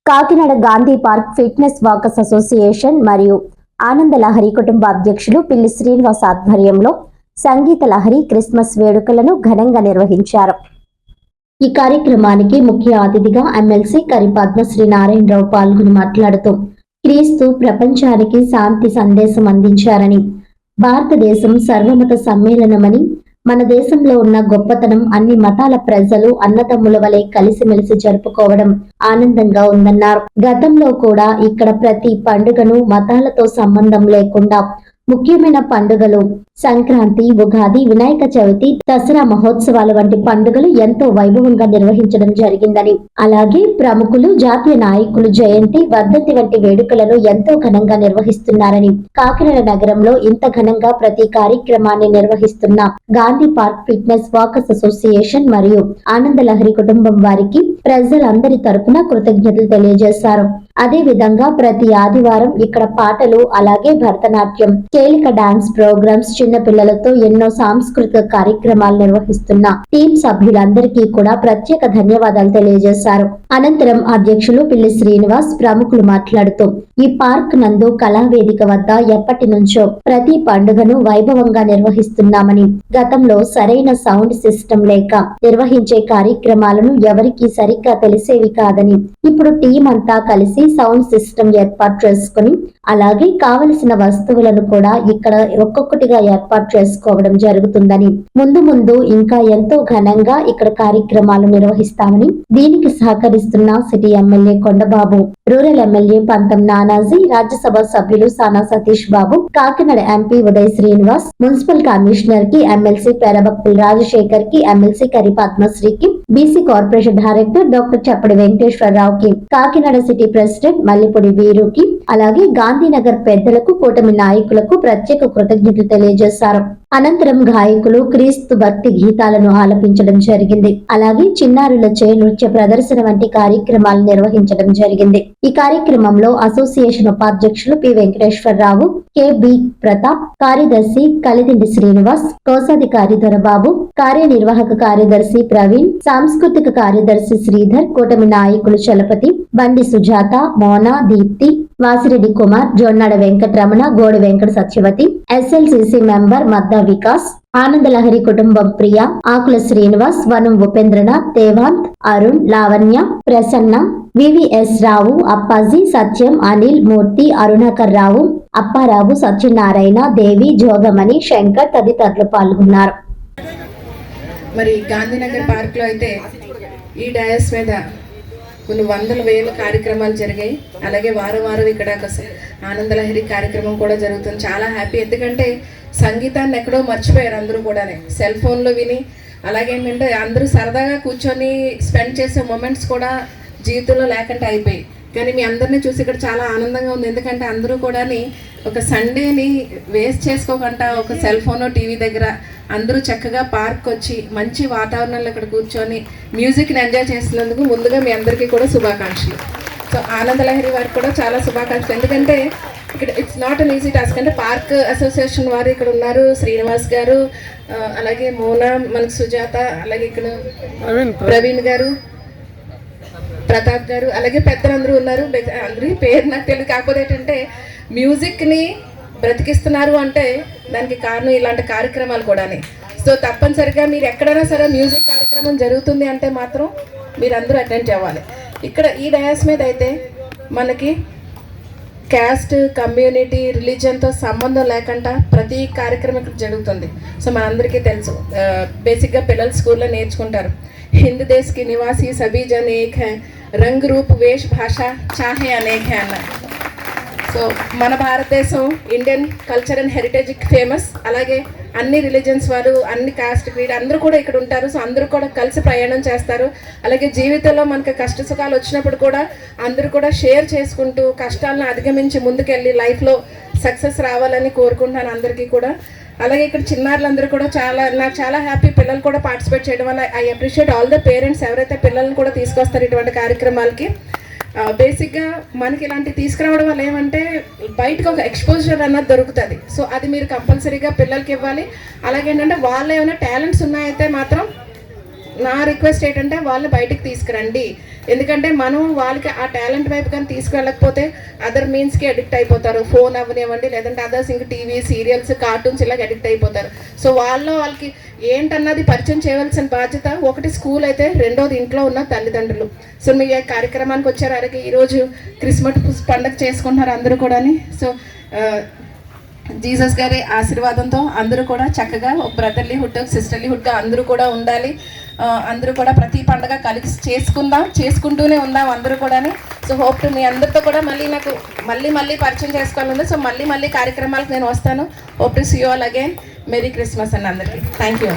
Kakinada Gandhi park fitness walkers association మరియు ఆనంద లహరి కుటుంబ అధ్యక్షులు పిల్లి శ్రీనివాస్ ఆధ్వర్యంలో సంగీత లహరి క్రిస్మస్ వేడుకలను ఘనంగా నిర్వహించారు. ఈ కార్యక్రమానికి ముఖ్య అతిథిగా ఎమ్మెల్సీ కరి పద్మశ్రీ నారాయణరావు పాల్గొని మాట్లాడుతూ క్రీస్తు ప్రపంచానికి శాంతి సందేశం అందించారని, భారతదేశం సర్వమత సమ్మేళనమని, మన దేశంలో ఉన్న గొప్పతనం అన్ని మతాల ప్రజలు అన్నదమ్ముల వలె కలిసిమెలిసి జరుపుకోవడం ఆనందంగా ఉందన్నారు. గతంలో కూడా ఇక్కడ ప్రతి పండుగను మతాలతో సంబంధం లేకుండా ముఖ్యమైన పండుగలు సంక్రాంతి, ఉగాది, వినాయక చవితి, దసరా మహోత్సవాలు వంటి పండుగలు ఎంతో వైభవంగా నిర్వహించడం జరిగిందని, అలాగే ప్రముఖులు, జాతీయ నాయకులు జయంతి, వర్ధంతి వంటి వేడుకలను ఎంతో ఘనంగా నిర్వహిస్తున్నారని, కాకినాడ నగరంలో ఇంత ఘనంగా ప్రతి కార్యక్రమాన్ని నిర్వహిస్తున్న Gandhi park fitness walkers association మరియు ఆనంద లహరి కుటుంబం వారికి ప్రజలందరి తరపున కృతజ్ఞతలు తెలియజేశారు. అదే విధంగా ప్రతి ఆదివారం ఇక్కడ పాటలు, అలాగే భరతనాట్యం, తేలిక డాన్స్ ప్రోగ్రామ్స్, చిన్న పిల్లలతో ఎన్నో సాంస్కృతిక కార్యక్రమాలు నిర్వహిస్తున్న టీం సభ్యులందరికీ కూడా ప్రత్యేక ధన్యవాదాలు తెలియజేశారు. అనంతరం అధ్యక్షులు పిల్లి శ్రీనివాస్ ప్రముఖులు మాట్లాడుతూ ఈ పార్క్ నందు కళావేదిక వద్ద ఎప్పటి నుంచో ప్రతి పండుగను వైభవంగా నిర్వహిస్తున్నామని, గతంలో సరైన సౌండ్ సిస్టమ్ లేక నిర్వహించే కార్యక్రమాలను ఎవరికీ సరిగ్గా తెలిసేవి కాదని, ఇప్పుడు టీం అంతా కలిసి సౌండ్ సిస్టమ్ ఏర్పాటు చేసుకుని, అలాగే కావలసిన వస్తువులను కూడా ఇక్కడ ఒక్కొక్కటిగా ఏర్పాటు చేసుకోవడం జరుగుతుందని, ముందు ముందు ఇంకా ఎంతో ఘనంగా ఇక్కడ కార్యక్రమాలు నిర్వహిస్తామని, దీనికి సహకరిస్తున్న city MLA Kondababu, rural MLA Pantham Nanaji, Rajya Sabha సభ్యులు Sana Satish Babu, Kakinada MP Uday Srinivas, municipal commissioner కి, ఎమ్మెల్సీ పేరబక్కుల రాజశేఖర్ కి, ఎమ్మెల్సీ కరి పద్మశ్రీకి, BC corporation director doctor Chappadi Venkateswara Rao కి, కాకినాడ సిటీ ప్రెసిడెంట్ మల్లిపూడి వీరుకి, అలాగే గాంధీనగర్ పెద్దలకు, కూటమి నాయకులకు ప్రత్యేక కృతజ్ఞతలు తెలియజేశారు. అనంతరం గాయకులు క్రీస్తు భక్తి గీతాలను ఆలపించడం జరిగింది. అలాగే చిన్నారులచే నృత్య ప్రదర్శన వంటి కార్యక్రమాలు నిర్వహించడం జరిగింది. ఈ కార్యక్రమంలో అసోసియేషన్ ఉపాధ్యక్షులు పి వెంకటేశ్వరరావు, కె.బి. ప్రతాప్, కార్యదర్శి కలిదిండి శ్రీనివాస్, కోశాధికారి దొరబాబు, కార్యనిర్వాహక కార్యదర్శి ప్రవీణ్, సాంస్కృతిక కార్యదర్శి శ్రీధర్, కూటమి నాయకులు చలపతి, బండి సుజాత, మోనా, దీప్తి, వాసిరెడ్డి కుమార్, జొన్నాడ వెంకటరమణ, గోడి వెంకట సత్యవతి, ఎస్ఎల్సిసి మెంబర్ మద్దా వికాస్, ఆనంద లహరి కుటుంబం ప్రియ, ఆకుల శ్రీనివాస్, వనం ఉపేంద్రనాథ్, దేవాంత్, అరుణ్, లావణ్య, ప్రసన్న, వివిఎస్ రావు, అప్పాజీ, సత్యం, అనిల్, మూర్తి, అరుణాకర్ రావు, అప్పారావు, సత్యనారాయణ, దేవి, జోగమణి, శంకర్ తదితరులు పాల్గొన్నారు. మరి గాంధీనగర్ పార్క్ లో అయితే ఈ డయాస్ మీద కొన్ని వందల వేల కార్యక్రమాలు జరిగాయి. అలాగే వారం వారం ఇక్కడ ఆనంద లహరి కార్యక్రమం కూడా జరుగుతుంది. చాలా హ్యాపీ, ఎందుకంటే సంగీతాన్ని ఎక్కడో మర్చిపోయారు అందరూ కూడా, సెల్ ఫోన్లో విని. అలాగే ఏంటంటే అందరూ సరదాగా కూర్చొని స్పెండ్ చేసే మూమెంట్స్ కూడా జీవితంలో లేకుండా అయిపోయి. కానీ మీ అందరినీ చూసి ఇక్కడ చాలా ఆనందంగా ఉంది, ఎందుకంటే అందరూ కూడా ఒక సండేని వేస్ట్ చేసుకోకుండా ఒక సెల్ ఫోన్, టీవీ దగ్గర అందరూ చక్కగా పార్క్ వచ్చి మంచి వాతావరణంలో ఇక్కడ కూర్చొని మ్యూజిక్ని ఎంజాయ్ చేస్తున్నందుకు ముందుగా మీ అందరికీ కూడా శుభాకాంక్షలు. సో ఆనంద లహరి వారికి కూడా చాలా శుభాకాంక్షలు, ఎందుకంటే ఇక్కడ it's not an easy task. అంటే పార్క్ అసోసియేషన్ వారు ఇక్కడ ఉన్నారు, శ్రీనివాస్ గారు, అలాగే మోనా, మనకు సుజాత, అలాగే ఇక్కడ ప్రవీణ్ గారు, ప్రతాప్ గారు, అలాగే పెద్దలందరూ ఉన్నారు. అందరూ పేరు నాకు తెలియదు, కాకపోతే ఏంటంటే మ్యూజిక్ని బ్రతికిస్తున్నారు అంటే దానికి కారణం ఇలాంటి కార్యక్రమాలు కూడా. సో తప్పనిసరిగా మీరు ఎక్కడైనా సరే మ్యూజిక్ కార్యక్రమం జరుగుతుంది అంటే మాత్రం మీరందరూ అటెండ్ అవ్వాలి. ఇక్కడ ఈ డయాస్ మీద అయితే మనకి క్యాస్ట్, కమ్యూనిటీ, రిలీజియన్తో సంబంధం లేకుండా ప్రతి కార్యక్రమం ఇక్కడ జరుగుతుంది. సో మనందరికీ తెలుసు, బేసిక్గా పిల్లలు స్కూల్లో నేర్చుకుంటారు, హిందూ దేశ్ కి నివాసి సభీ జన్ ఏక్ హై, రంగ్ రూప్ వేష్ భాష చాహే అనేక్ హై అన్నారు. సో మన భారతదేశం ఇండియన్ కల్చర్ అండ్ హెరిటేజ్కి ఫేమస్. అలాగే అన్ని రిలీజన్స్ వారు, అన్ని కాస్ట్, క్రీడ్ అందరూ కూడా ఇక్కడ ఉంటారు. సో అందరూ కూడా కలిసి ప్రయాణం చేస్తారు. అలాగే జీవితంలో మనకు కష్ట సుఖాలు వచ్చినప్పుడు కూడా అందరూ కూడా షేర్ చేసుకుంటూ కష్టాలను అధిగమించి ముందుకెళ్ళి లైఫ్లో సక్సెస్ రావాలని కోరుకుంటున్నాను అందరికీ కూడా. అలాగే ఇక్కడ చిన్నారులందరూ కూడా నాకు చాలా హ్యాపీ, పిల్లలు కూడా పార్టిసిపేట్ చేయడం వల్ల. I appreciate all the parents ఎవరైతే పిల్లల్ని కూడా తీసుకొస్తారు ఇటువంటి కార్యక్రమాలకి. బేసిక్గా మనకి ఇలాంటివి తీసుకురావడం వల్ల ఏమంటే బయటకు ఒక ఎక్స్పోజర్ అన్నది దొరుకుతుంది. సో అది మీరు కంపల్సరీగా పిల్లలకి ఇవ్వాలి. అలాగే ఏంటంటే వాళ్ళు ఏమైనా టాలెంట్స్ ఉన్నాయైతే మాత్రం నా రిక్వెస్ట్ ఏంటంటే వాళ్ళు బయటకు తీసుకురండి. ఎందుకంటే మనం వాళ్ళకి ఆ టాలెంట్ వైపు కానీ తీసుకువెళ్ళకపోతే అదర్ మీన్స్కి అడిక్ట్ అయిపోతారు. ఫోన్ అవ్వనివ్వండి, లేదంటే అదర్స్ ఇంకా టీవీ సీరియల్స్ కార్టూన్స్ ఇలాగ అడిక్ట్ అయిపోతారు. సో వాళ్ళకి ఏంటన్నది పరిచయం చేయవలసిన బాధ్యత ఒకటి స్కూల్ అయితే, రెండోది ఇంట్లో ఉన్న తల్లిదండ్రులు. సో మీ కార్యక్రమానికి వచ్చారు. అలాగే ఈరోజు క్రిస్మస్ పండుగ చేసుకుంటున్నారు అందరూ కూడా. సో జీసస్ గారి ఆశీర్వాదంతో అందరూ కూడా చక్కగా ఒక బ్రదర్లీహుడ్ సిస్టర్లీహుడ్గా అందరూ కూడా ఉండాలి. అందరూ కూడా ప్రతి పండుగ కలిసి చేసుకుంటూనే ఉందాం అందరూ కూడా. సో హోప్ టు మీ అందరితో కూడా నాకు మళ్ళీ పరిచయం చేసుకోవాలండి. సో మళ్ళీ కార్యక్రమాలకు నేను వస్తాను. Hope to see you all again. Merry Christmas అండి అందరికీ. Thank you.